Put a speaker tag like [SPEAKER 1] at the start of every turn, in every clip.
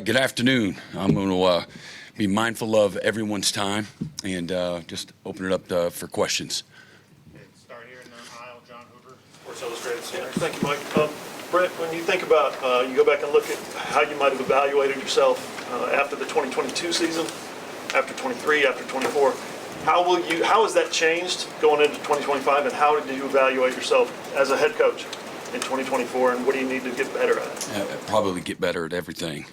[SPEAKER 1] Good afternoon. I'm going to be mindful of everyone's time and just open it up for questions.
[SPEAKER 2] Okay, start here in the aisle, John Hoover, Sports Illustrated Center. Thank you, Mike. Brent, when you think about, you go back and look at how you might have evaluated yourself after the 2022 season, after 23, after 24, how has that changed going into 2025, and how did you evaluate yourself as a head coach in 2024, and what do you need to get better at?
[SPEAKER 1] Probably get better at everything.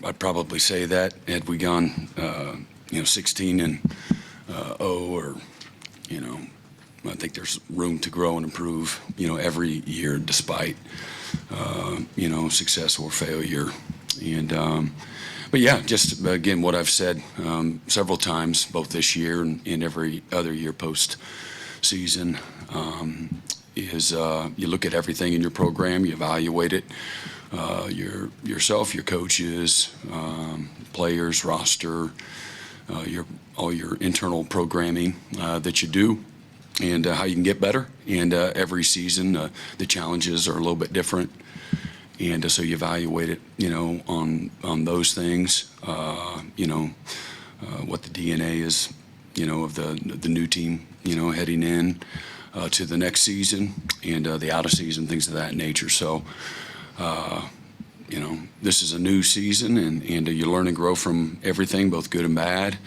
[SPEAKER 1] I'd probably say that had we gone, 16 and 0, or, I think there's room to grow and improve, every year despite, success or failure. But yeah, just again, what I've said several times, both this year and every other year post season, is you look at everything in your program, you evaluate it. Yourself, your coaches, players, roster, all your internal programming that you do, and how you can get better. And every season, the challenges are a little bit different, and so you evaluate it, on those things. What the DNA is, of the new team, heading in to the next season, and the out of season, things of that nature. So. This is a new season, and you learn and grow from everything, both good and bad.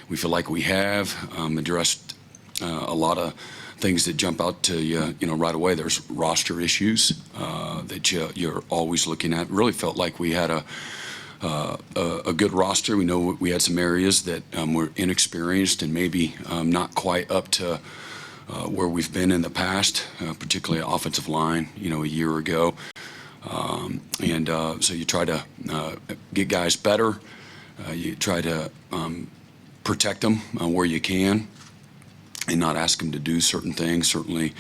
[SPEAKER 1] We feel like we have addressed a lot of things that jump out to you, right away. There's roster issues that you're always looking at. Really felt like we had a good roster. We know we had some areas that were inexperienced and maybe not quite up to where we've been in the past, particularly offensive line, a year ago. So you try to get guys better. You try to protect them where you can and not ask them to do certain things. Certainly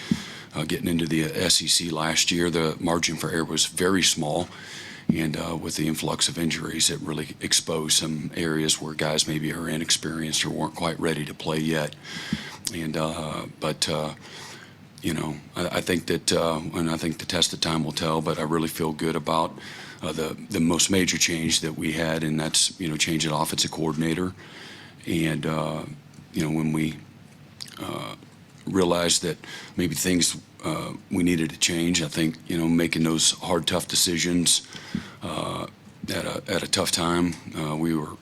[SPEAKER 1] getting into the SEC last year, the margin for error was very small. And with the influx of injuries, it really exposed some areas where guys maybe are inexperienced or weren't quite ready to play yet. I think that, and I think the test of time will tell, but I really feel good about the most major change that we had, and that's, changing offensive coordinator. And, when we realized that maybe things we needed to change, I think, making those hard, tough decisions at a tough time, we were,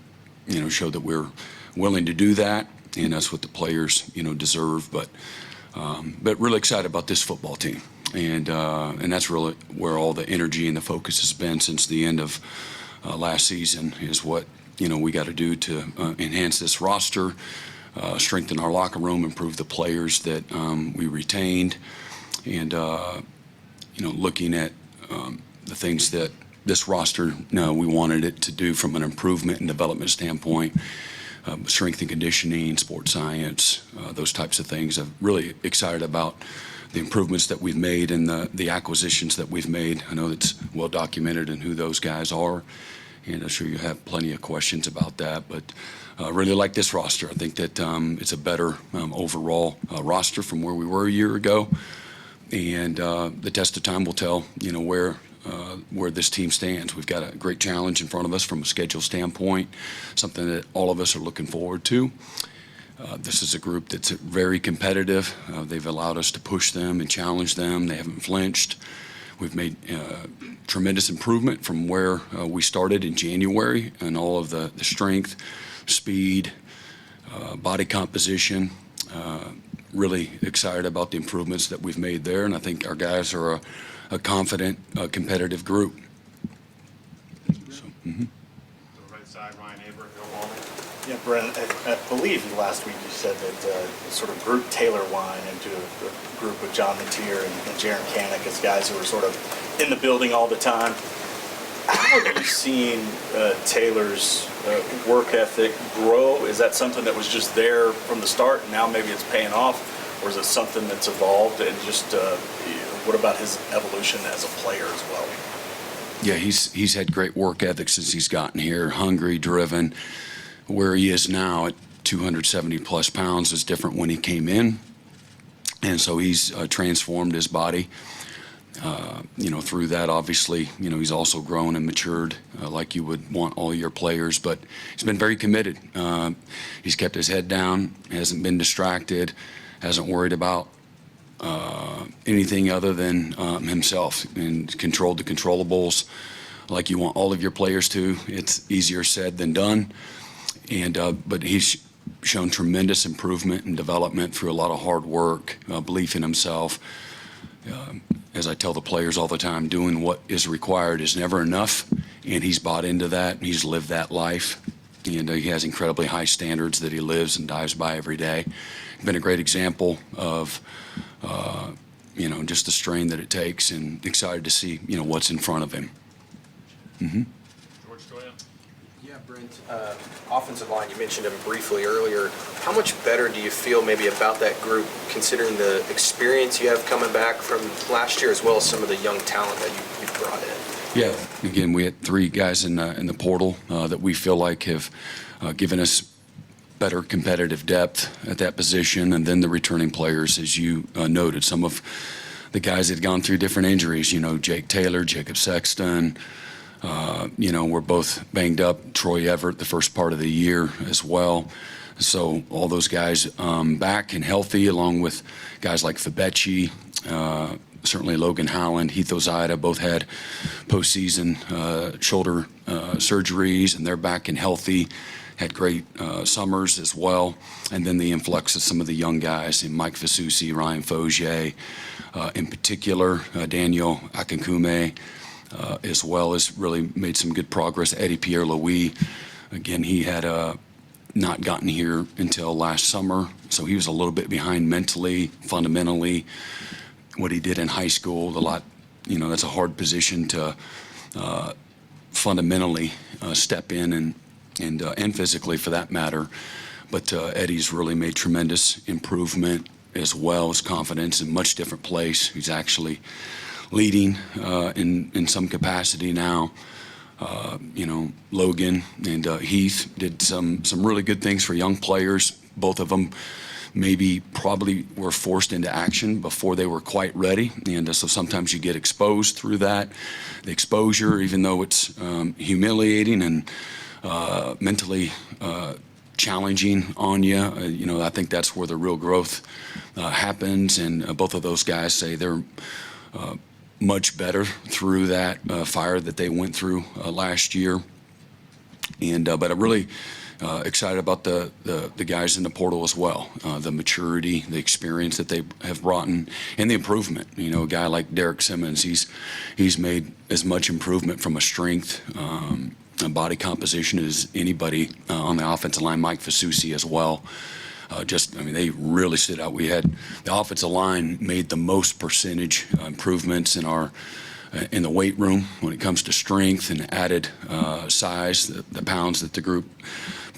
[SPEAKER 1] showed that we're willing to do that, and that's what the players, deserve. But really excited about this football team, and that's really where all the energy and the focus has been since the end of last season. Is what we got to do to enhance this roster, strengthen our locker room, improve the players that we retained, and looking at the things that this roster we wanted it to do from an improvement and development standpoint. Strength and conditioning, sports science, those types of things. I'm really excited about the improvements that we've made and the acquisitions that we've made. I know it's well documented in who those guys are, and I'm sure you have plenty of questions about that. But I really like this roster. I think that it's a better overall roster from where we were a year ago, and the test of time will tell, where this team stands. We've got a great challenge in front of us from a schedule standpoint, something that all of us are looking forward to. This is a group that's very competitive. They've allowed us to push them and challenge them. They haven't flinched. We've made tremendous improvement from where we started in January, and all of the strength, speed, body composition. Really excited about the improvements that we've made there, and I think our guys are a confident, competitive group. So,
[SPEAKER 2] The right side, Ryan Aber, Bill Walden.
[SPEAKER 3] Yeah, Brent, I believe last week you said that sort of grouped Taylor Wine into a group with John Mateer and Jaron Kanek as guys who were sort of in the building all the time. How have you seen Taylor's work ethic grow? Is that something that was just there from the start and now maybe it's paying off? Or is it something that's evolved? And just what about his evolution as a player as well?
[SPEAKER 1] Yeah, he's had great work ethic since he's gotten here. Hungry, driven. Where he is now at 270 plus pounds is different when he came in, and so he's transformed his body. Through that, obviously, he's also grown and matured like you would want all your players, but he's been very committed. He's kept his head down, hasn't been distracted, hasn't worried about anything other than himself, and controlled the controllables like you want all of your players to. It's easier said than done, but he's shown tremendous improvement and development through a lot of hard work, belief in himself. As I tell the players all the time, doing what is required is never enough, and he's bought into that, and he's lived that life, and he has incredibly high standards that he lives and dives by every day. Been a great example of, just the strain that it takes, and excited to see, what's in front of him.
[SPEAKER 2] George Stoyan.
[SPEAKER 4] Yeah, Brent, offensive line, you mentioned him briefly earlier. How much better do you feel maybe about that group, considering the experience you have coming back from last year, as well as some of the young talent that you brought in?
[SPEAKER 1] Yeah, again, we had 3 guys in the portal that we feel like have given us better competitive depth at that position, and then the returning players, as you noted, some of the guys that had gone through different injuries, Jake Taylor, Jacob Sexton, we're both banged up. Troy Everett, the first part of the year as well. So all those guys back and healthy, along with guys like Fabechi, certainly Logan Howland, Heath Ozida, both had postseason shoulder surgeries, and they're back and healthy. Had great summers as well. And then the influx of some of the young guys, and Mike Vasusi, Ryan Fogier, in particular, Daniel Akinkume, as well as really made some good progress. Eddie Pierre-Louis, again, he had not gotten here until last summer, so he was a little bit behind mentally, fundamentally. What he did in high school, that's a hard position to fundamentally step in and physically for that matter. But Eddie's really made tremendous improvement, as well as confidence in a much different place. He's actually leading in some capacity now. Logan and Heath did some really good things for young players. Both of them probably were forced into action before they were quite ready, and so sometimes you get exposed through that. The exposure, even though it's humiliating and mentally challenging on you, I think that's where the real growth happens, and both of those guys say they're much better through that fire that they went through last year. But I'm really excited about the guys in the portal as well, the maturity, the experience that they have brought in, and the improvement. A guy like Derek Simmons, he's made as much improvement from a strength and body composition as anybody on the offensive line. Mike Vasusi as well. They really stood out. We had the offensive line made the most percentage improvements in the weight room when it comes to strength and added size, the pounds that the group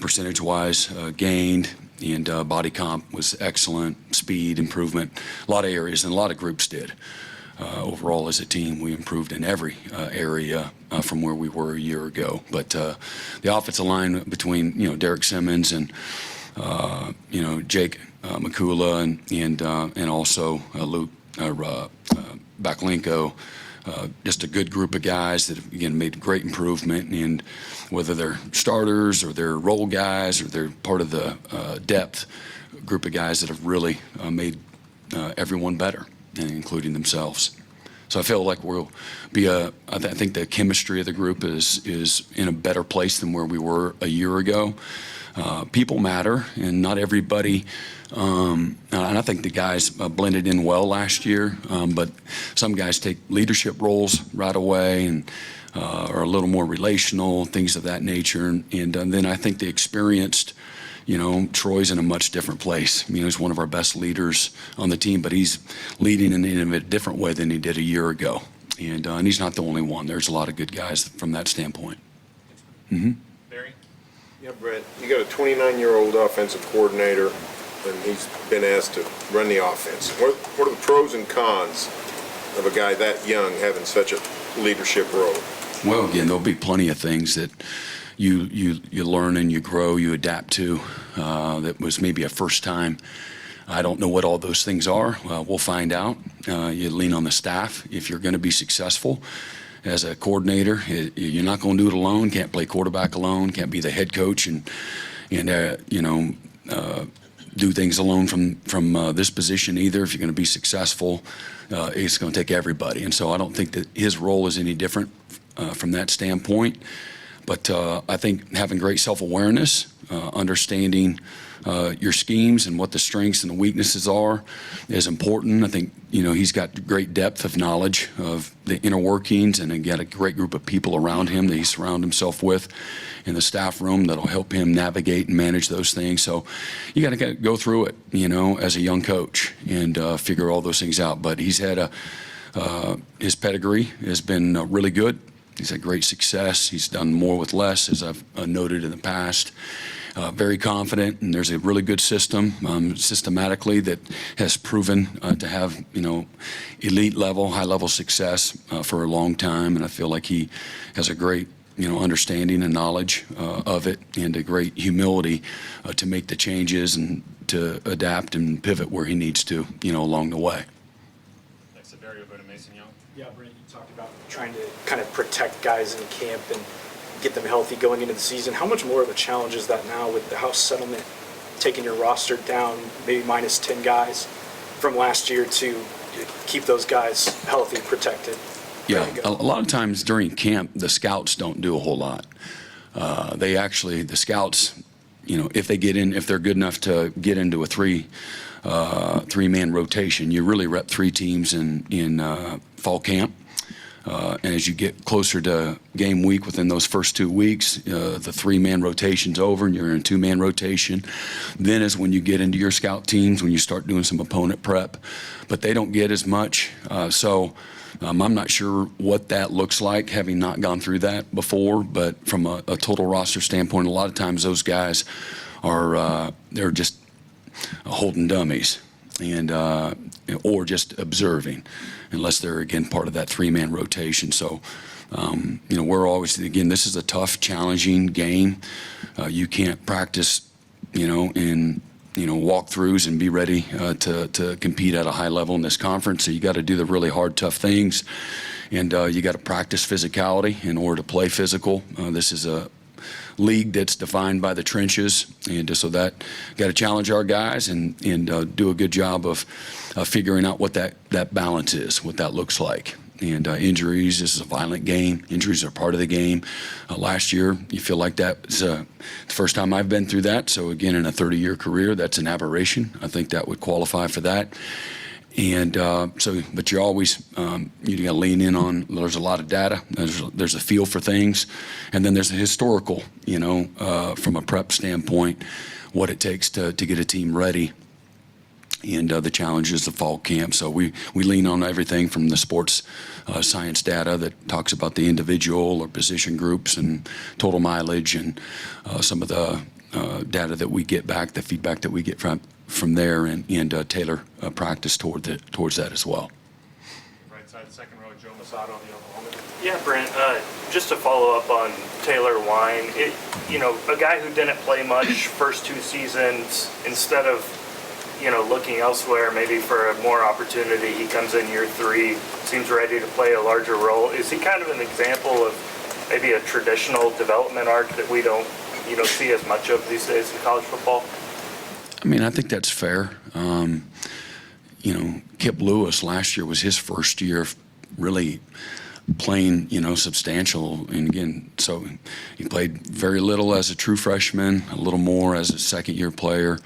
[SPEAKER 1] percentage-wise gained, and body comp was excellent, speed improvement, a lot of areas, and a lot of groups did. Overall, as a team, we improved in every area from where we were a year ago. But the offensive line between Derek Simmons and Jake Makula and also Luke Baklenko, just a good group of guys that have, again, made great improvement. And whether they're starters or they're role guys or they're part of the depth group of guys that have really made everyone better, including themselves. So I feel like we'll be I think the chemistry of the group is in a better place than where we were a year ago. People matter, and not everybody, and I think the guys blended in well last year, but some guys take leadership roles right away and are a little more relational, things of that nature. And then I think the experienced, Troy's in a much different place. He's one of our best leaders on the team, but he's leading in a different way than he did a year ago. And he's not the only one. There's a lot of good guys from that standpoint. Mm-hmm.
[SPEAKER 2] Barry?
[SPEAKER 5] Yeah, Brent, you got a 29-year-old offensive coordinator, and he's been asked to run the offense. What are the pros and cons of a guy that young having such a leadership role?
[SPEAKER 1] Well, again, there'll be plenty of things that you learn and you grow, you adapt to. That was maybe a first-time I don't know what all those things are. We'll find out. You lean on the staff if you're going to be successful. As a coordinator, you're not going to do it alone. Can't play quarterback alone. Can't be the head coach and do things alone from this position either. If you're going to be successful, it's going to take everybody. And so I don't think that his role is any different from that standpoint. But I think having great self-awareness, understanding your schemes and what the strengths and the weaknesses are is important. I think, he's got great depth of knowledge of the inner workings, and got a great group of people around him that he surrounds himself with in the staff room that'll help him navigate and manage those things. So you got to go through it, as a young coach and figure all those things out. But he's had his pedigree has been really good. He's had great success. He's done more with less, as I've noted in the past. Very confident, and there's a really good system, systematically, that has proven to have, elite level, high level success for a long time. And I feel like he has a great, understanding and knowledge of it, and a great humility to make the changes and to adapt and pivot where he needs to, along the way.
[SPEAKER 6] Next to Dario, go to Mason Young.
[SPEAKER 7] Yeah, Brent, you talked about trying to kind of protect guys in camp and get them healthy going into the season. How much more of a challenge is that now with the House settlement, taking your roster down maybe minus 10 guys from last year to keep those guys healthy, protected?
[SPEAKER 1] Yeah, a lot of times during camp, the scouts don't do a whole lot. The scouts, if they're good enough to get into a three-man rotation, you really rep 3 teams in fall camp. And as you get closer to game week, within those first 2 weeks, the 3-man rotation's over and you're in a 2-man rotation. Then is when you get into your scout teams, when you start doing some opponent prep. But they don't get as much. So I'm not sure what that looks like, having not gone through that before. But from a total roster standpoint, a lot of times those guys are they're just holding dummies, and or just observing, unless they're, again, part of that 3-man rotation. So, we're always, again, this is a tough, challenging game. You can't practice, in, walkthroughs and be ready to compete at a high level in this conference. So you got to do the really hard, tough things, and you got to practice physicality in order to play physical. This is a league that's defined by the trenches, and so that got to challenge our guys and do a good job of figuring out what that balance is, what that looks like. And injuries, this is a violent game. Injuries are part of the game. Last year, you feel like that was the first time I've been through that. So again, in a 30-year career, that's an aberration. I think that would qualify for that. And but you're always, you got to lean in on, there's a lot of data, there's a feel for things, and then there's a historical, from a prep standpoint, what it takes to get a team ready, and the challenges of fall camp. So we lean on everything from the sports science data that talks about the individual or position groups and total mileage, and some of the data that we get back, the feedback that we get from there, and tailor practice towards that as well.
[SPEAKER 2] Right side, second row, Joe Masato on the Oklahoma.
[SPEAKER 8] Yeah, Brent, just to follow up on Taylor Wine, a guy who didn't play much first 2 seasons, instead of, looking elsewhere maybe for a more opportunity, he comes in year 3, seems ready to play a larger role. Is he kind of an example of maybe a traditional development arc that we don't, see as much of these days in college football?
[SPEAKER 1] I mean, I think that's fair. Kip Lewis last year was his first year of really playing, substantial. And again, so he played very little as a true freshman, a little more as a second-year player.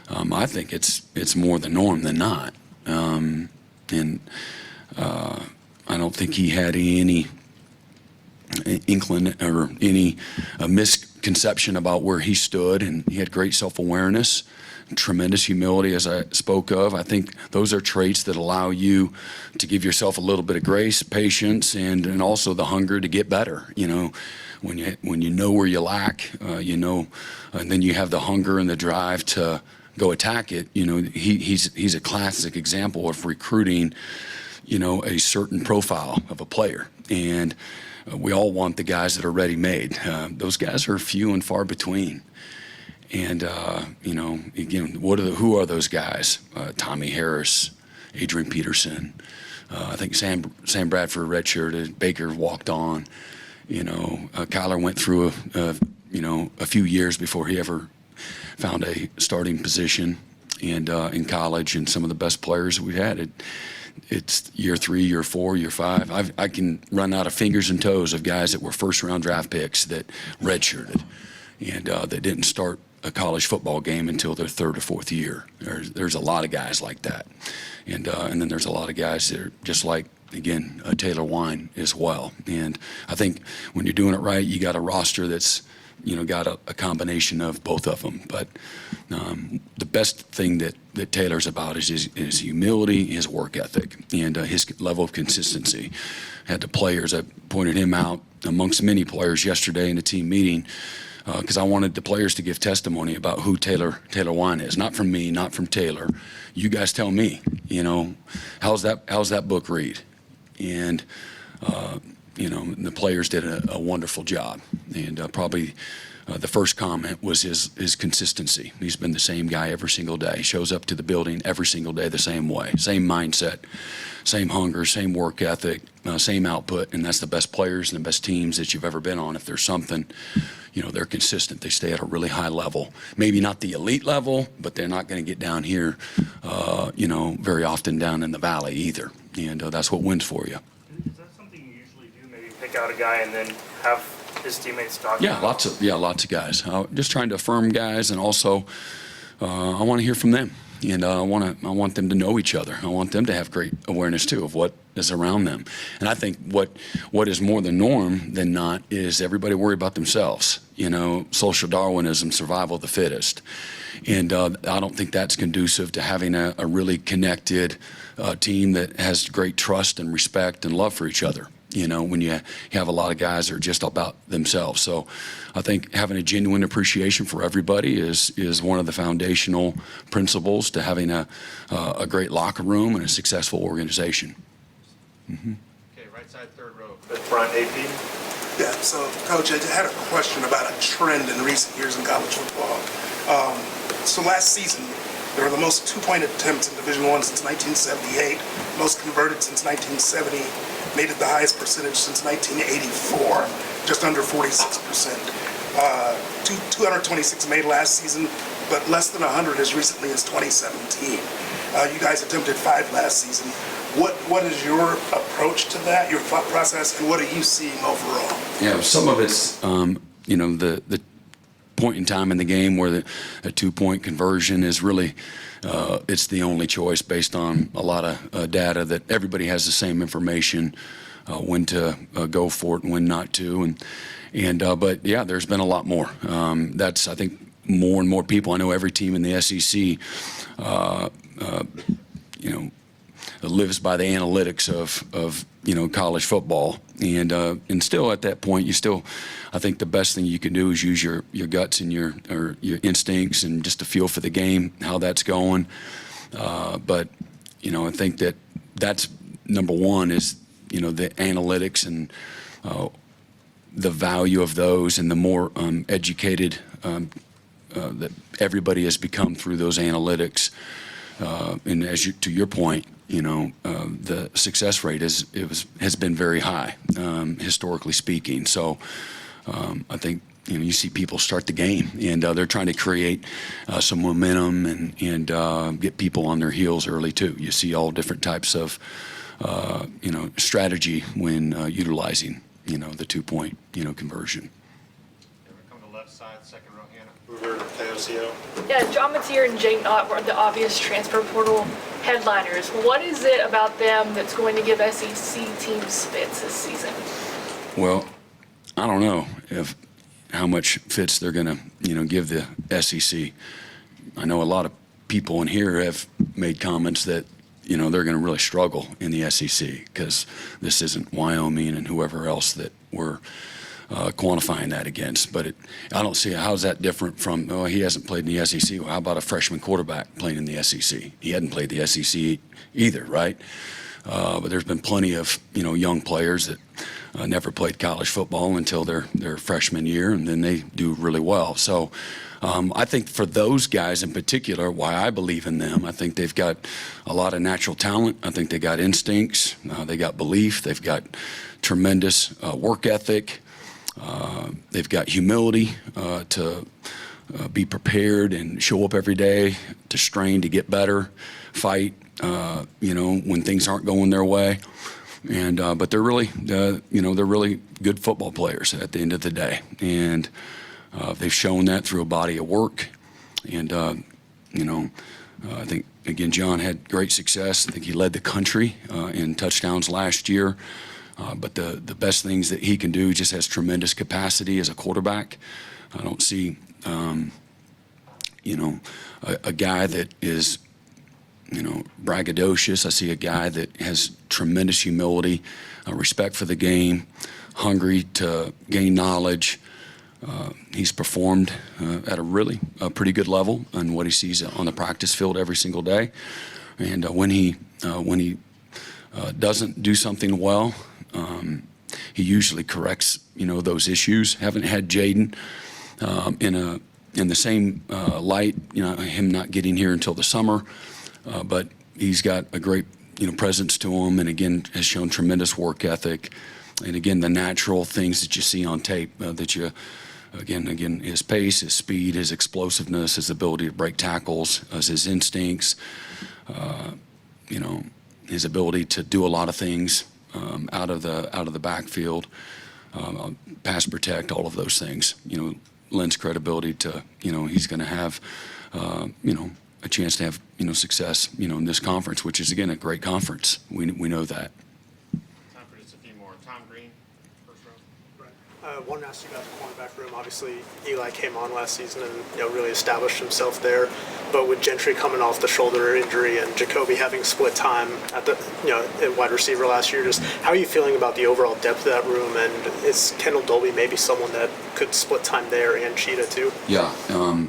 [SPEAKER 1] I think it's more the norm than not. And I don't think he had any inkling or any misconception about where he stood, and he had great self-awareness, tremendous humility, as I spoke of. I think those are traits that allow you to give yourself a little bit of grace, patience, and also the hunger to get better. When you know where you lack, and then you have the hunger and the drive to go attack it. He's a classic example of recruiting, a certain profile of a player, and we all want the guys that are ready-made. Those guys are few and far between. And, again, who are those guys? Tommy Harris, Adrian Peterson. I think Sam Bradford redshirted. Baker walked on. Kyler went through a few years before he ever found a starting position and in college, and some of the best players that we've had. It's year 3, year 4, year 5. I can run out of fingers and toes of guys that were first-round draft picks that redshirted and that didn't start a college football game until their 3rd or 4th year. There's a lot of guys like that, and then there's a lot of guys that are just like, again, Taylor Wine as well. And I think when you're doing it right, you got a roster that's got a combination of both of them. But the best thing that Taylor's about is his humility, his work ethic, and his level of consistency. Had the players, I pointed him out amongst many players yesterday in a team meeting, because I wanted the players to give testimony about who Taylor Wine is. Not from me, not from Taylor. You guys tell me, how's that book read? And the players did a wonderful job. And probably the first comment was his consistency. He's been the same guy every single day. Shows up to the building every single day the same way. Same mindset, same hunger, same work ethic, same output. And that's the best players and the best teams that you've ever been on. If there's something, they're consistent. They stay at a really high level. Maybe not the elite level, but they're not going to get down here, very often down in the valley either. And that's what wins for you.
[SPEAKER 8] Is that something you usually do? Maybe pick out a guy and then have his teammates talk?
[SPEAKER 1] Yeah, lots of guys. Just trying to affirm guys, and also I want to hear from them, and I want them to know each other. I want them to have great awareness too of what is around them. And I think what is more the norm than not is everybody worry about themselves. Social Darwinism, survival of the fittest, and I don't think that's conducive to having a really connected team that has great trust and respect and love for each other. When you have a lot of guys that are just about themselves. So I think having a genuine appreciation for everybody is one of the foundational principles to having a great locker room and a successful organization. Mm-hmm.
[SPEAKER 2] Okay, right side, 3rd row. That's Brian AP.
[SPEAKER 9] Yeah, so Coach, I had a question about a trend in recent years in college football. So last season, there were the most 2-point attempts in Division I since 1978, most converted since 1970, made it the highest percentage since 1984, just under 46%. 226 made last season, but less than 100 as recently as 2017. You guys attempted 5 last season. What is your approach to that, your thought process, and what are you seeing overall?
[SPEAKER 1] Yeah, some of it's, the point in time in the game where a 2-point conversion is really, it's the only choice based on a lot of data that everybody has the same information, when to go for it and when not to. But yeah, there's been a lot more. That's, I think, more and more people. I know every team in the SEC, lives by the analytics of college football, and still at that point, I think the best thing you can do is use your guts and your instincts and just to feel for the game, how that's going. But I think that's number one is the analytics and the value of those, and the more educated that everybody has become through those analytics. And to your point, the success rate has been very high, historically speaking. So I think you see people start the game, and they're trying to create some momentum and get people on their heels early too. You see all different types of strategy when utilizing the 2-point conversion.
[SPEAKER 2] Come to left side, 2nd row, Hannah Hoover, Teosio.
[SPEAKER 10] Yeah, John Mateer and Jake Knott were the obvious transfer portal headliners. What is it about them that's going to give SEC teams fits this season?
[SPEAKER 1] Well, I don't know how much fits they're going to give the SEC. I know a lot of people in here have made comments that they're going to really struggle in the SEC because this isn't Wyoming and whoever else that we're quantifying that against. But I don't see how's that different from, he hasn't played in the SEC. Well, how about a freshman quarterback playing in the SEC? He hadn't played the SEC either, right? But there's been plenty of, young players that never played college football until their freshman year, and then they do really well. So I think for those guys in particular, why I believe in them, I think they've got a lot of natural talent. I think they got instincts. They got belief. They've got tremendous work ethic. They've got humility to be prepared and show up every day, to strain, to get better, fight, when things aren't going their way. And but they're really, they're really good football players at the end of the day. And they've shown that through a body of work. And, I think, again, John had great success. I think he led the country in touchdowns last year. But the best things that he can do, just has tremendous capacity as a quarterback. I don't see, a guy that is, braggadocious. I see a guy that has tremendous humility, respect for the game, hungry to gain knowledge. He's performed at a pretty good level on what he sees on the practice field every single day. And when he doesn't do something well, he usually corrects, those issues. Haven't had Jaden in the same light, him not getting here until the summer, but he's got a great, presence to him, and again has shown tremendous work ethic, and again the natural things that you see on tape that you. Again, his pace, his speed, his explosiveness, his ability to break tackles, his instincts, his ability to do a lot of things out of the backfield, pass protect, all of those things. Lends credibility to he's going to have a chance to have success in this conference, which is again a great conference. We know that.
[SPEAKER 6] Time for just a few more. Tom Green, first row.
[SPEAKER 11] One asked you about the cornerback room. Obviously, Eli came on last season and really established himself there. But with Gentry coming off the shoulder injury and Jacoby having split time at at wide receiver last year, just how are you feeling about the overall depth of that room? And is Kendall Dolby maybe someone that could split time there and Cheetah too?
[SPEAKER 1] Yeah,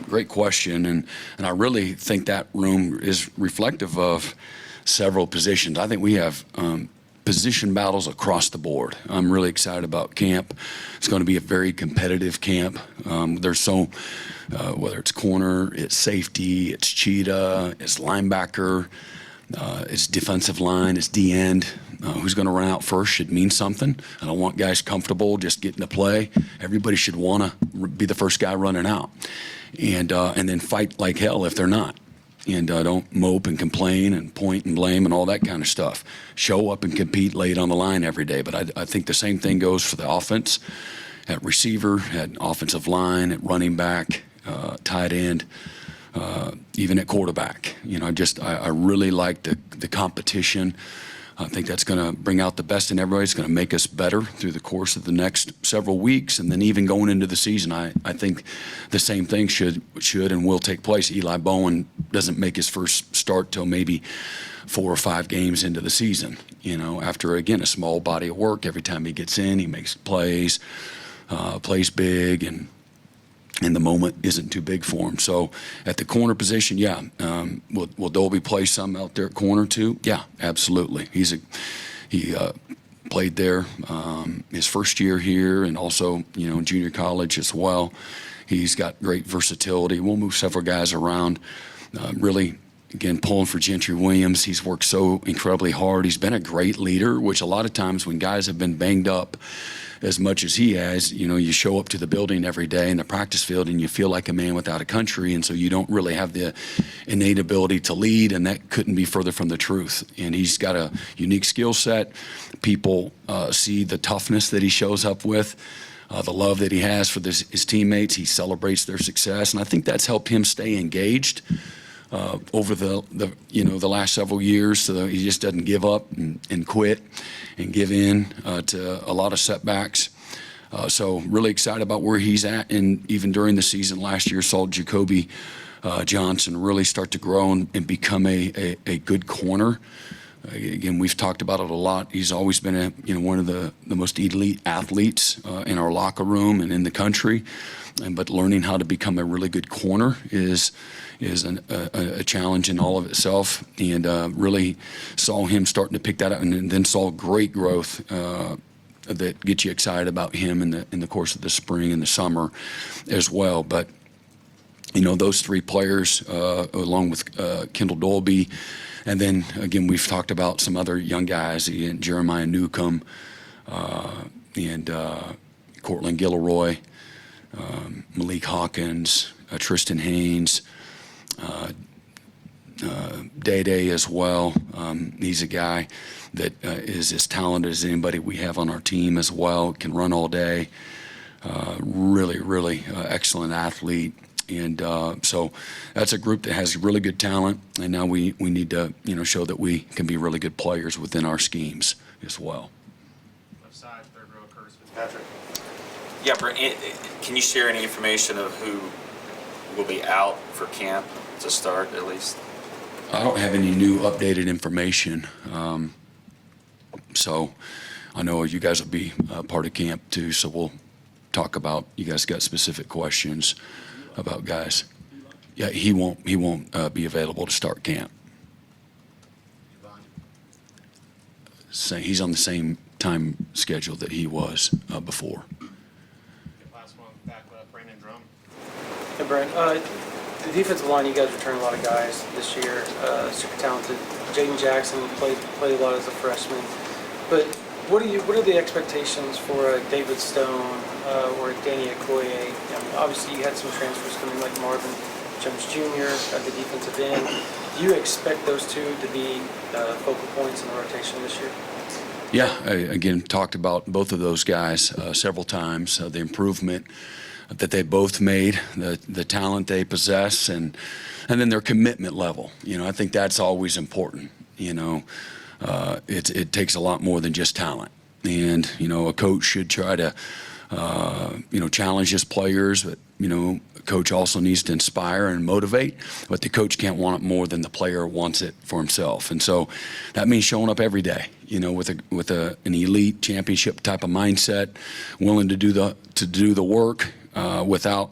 [SPEAKER 1] great question, and I really think that room is reflective of several positions. I think we have position battles across the board. I'm really excited about camp. It's going to be a very competitive camp. There's whether it's corner, it's safety, it's cheetah, it's linebacker, it's defensive line, it's D-end. Who's going to run out first should mean something. I don't want guys comfortable just getting to play. Everybody should want to be the first guy running out, and then fight like hell if they're not. And don't mope and complain and point and blame and all that kind of stuff. Show up and compete, lay it on the line every day. But I think the same thing goes for the offense, at receiver, at offensive line, at running back, tight end, even at quarterback. I really like the competition. I think that's going to bring out the best in everybody. It's going to make us better through the course of the next several weeks, and then even going into the season, I think the same thing should and will take place. Eli Bowen doesn't make his first start till maybe 4 or 5 games into the season. After again a small body of work, every time he gets in, he makes plays, plays big, and the moment isn't too big for him. So at the corner position, yeah. Will Dolby play some out there at corner too? Yeah, absolutely. He played there his first year here, and also junior college as well. He's got great versatility. We'll move several guys around. Really, again, pulling for Gentry Williams. He's worked so incredibly hard. He's been a great leader, which a lot of times when guys have been banged up as much as he has, you show up to the building every day in the practice field and you feel like a man without a country, and so you don't really have the innate ability to lead, and that couldn't be further from the truth. And he's got a unique skill set. People see the toughness that he shows up with, the love that he has for his teammates. He celebrates their success, and I think that's helped him stay engaged over the last several years, so that he just doesn't give up and quit and give in to a lot of setbacks. So really excited about where he's at, and even during the season last year saw Jacoby Johnson really start to grow and become a good corner. Again, we've talked about it a lot. He's always been one of the most elite athletes in our locker room and in the country. but learning how to become a really good corner is a challenge in all of itself. And really saw him starting to pick that up, and then saw great growth that gets you excited about him in the course of the spring and the summer as well. But those three players, along with Kendall Dolby, and then again we've talked about some other young guys, Jeremiah Newcomb and Cortland Gilroy, Malik Hawkins, Tristan Haynes, Day as well. He's a guy that is as talented as anybody we have on our team as well, can run all day, really excellent athlete. And so that's a group that has really good talent, and now we need to show that we can be really good players within our schemes as well.
[SPEAKER 6] Left side, third row, Curtis Fitzpatrick.
[SPEAKER 12] Yeah, Brent, can you share any information of who will be out for camp to start at least?
[SPEAKER 1] I don't have any new updated information. So I know you guys will be part of camp too, so we'll talk about, you guys got specific questions about guys. Yeah, he won't be available to start camp. He's on the same time schedule that he was before.
[SPEAKER 6] Last one, back left, Brandon Drum.
[SPEAKER 13] Hey, Brent. The defensive line, you guys returned a lot of guys this year, super talented. Jaden Jackson played a lot as a freshman. But what are the expectations for David Stone or Danny Okoye? Obviously, you had some transfers coming like Marvin Jones Jr. at the defensive end. Do you expect those two to be focal points in the rotation this year?
[SPEAKER 1] Yeah, I, again, talked about both of those guys several times, the improvement that they both made, the talent they possess, and then their commitment level. I think that's always important. It takes a lot more than just talent. And, a coach should try to, challenge his players, but, a coach also needs to inspire and motivate, but the coach can't want it more than the player wants it for himself. And so that means showing up every day, with an elite championship type of mindset, willing to do the work without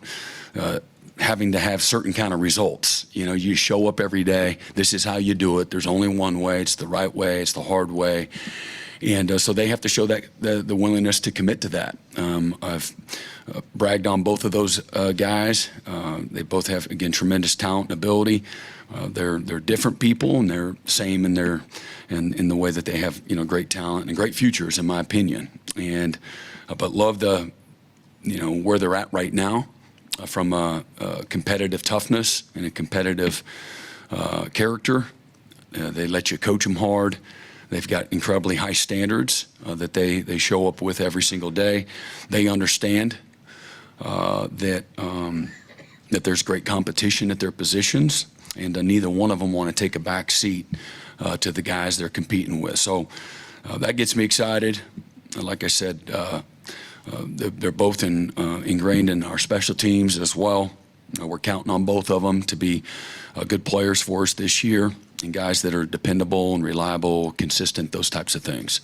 [SPEAKER 1] having to have certain kind of results. You show up every day. This is how you do it. There's only one way. It's the right way. It's the hard way. And so they have to show that the willingness to commit to that. I've bragged on both of those guys. They both have, again, tremendous talent and ability. They're different people, and they're same in the way that they have great talent and great futures, in my opinion. And but love where they're at right now, from a competitive toughness and a competitive character. They let you coach them hard. They've got incredibly high standards that they show up with every single day. They understand that there's great competition at their positions, and neither one of them want to take a back seat to the guys they're competing with. So that gets me excited. Like I said, they're both ingrained in our special teams as well. We're counting on both of them to be good players for us this year, and guys that are dependable and reliable, consistent, those types of things.